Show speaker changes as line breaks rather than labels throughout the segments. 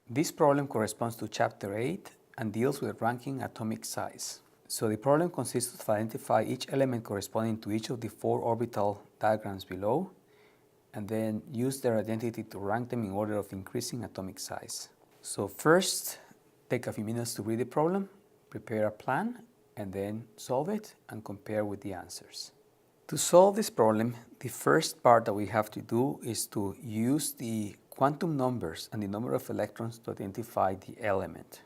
This problem corresponds to Chapter 8 and deals with ranking atomic size. So the problem consists of identify each element corresponding to each of the 4 orbital diagrams below, and then use their identity to rank them in order of increasing atomic size. So first, take a few minutes to read the problem, prepare a plan, and then solve it and compare with the answers. To solve this problem, the first part that we have to do is to use the quantum numbers and the number of electrons to identify the element.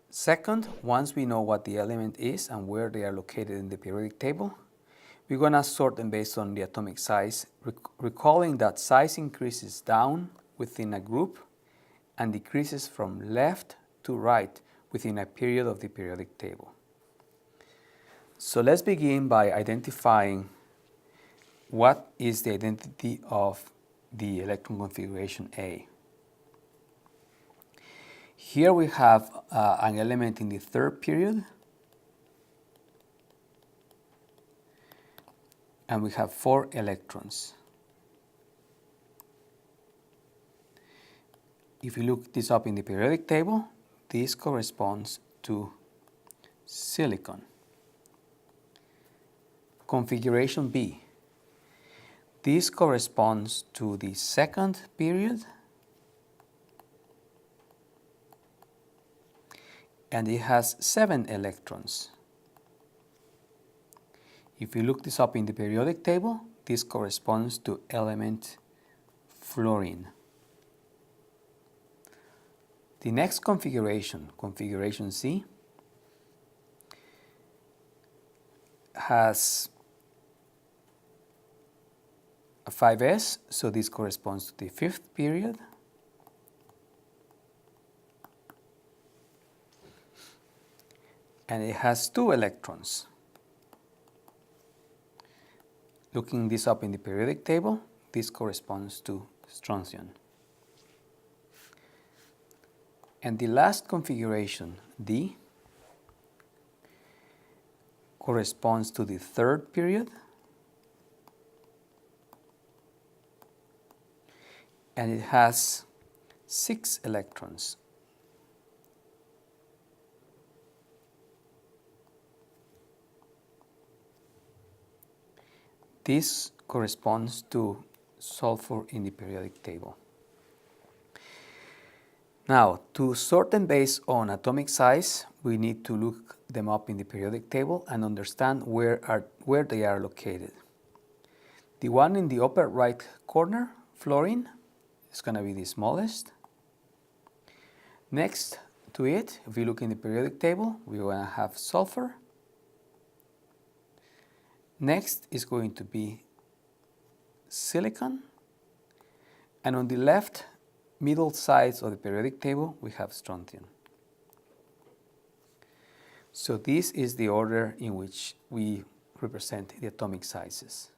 Second, once we know what the element is and where they are located in the periodic table, we're going to sort them based on the atomic size, recalling that size increases down within a group and decreases from left to right within a period of the periodic table. So let's begin by identifying what is the identity of the electron configuration A. Here we have an element in the 3rd period, and we have 4 electrons. If you look this up in the periodic table, this corresponds to silicon. Configuration B. This corresponds to the 2nd period, and it has 7 electrons. If you look this up in the periodic table, this corresponds to element fluorine. The next configuration, configuration C, has a 5s, so this corresponds to the 5th period. And it has 2 electrons. Looking this up in the periodic table, this corresponds to strontium. And the last configuration, D, corresponds to the 3rd period, and it has 6 electrons. This corresponds to sulfur in the periodic table. Now, to sort them based on atomic size, we need to look them up in the periodic table and understand where they are located. The one in the upper right corner, fluorine, is going to be the smallest. Next to it, if we look in the periodic table, we're going to have sulfur. Next is going to be silicon, and on the left middle sides of the periodic table we have strontium. So this is the order in which we represent the atomic sizes.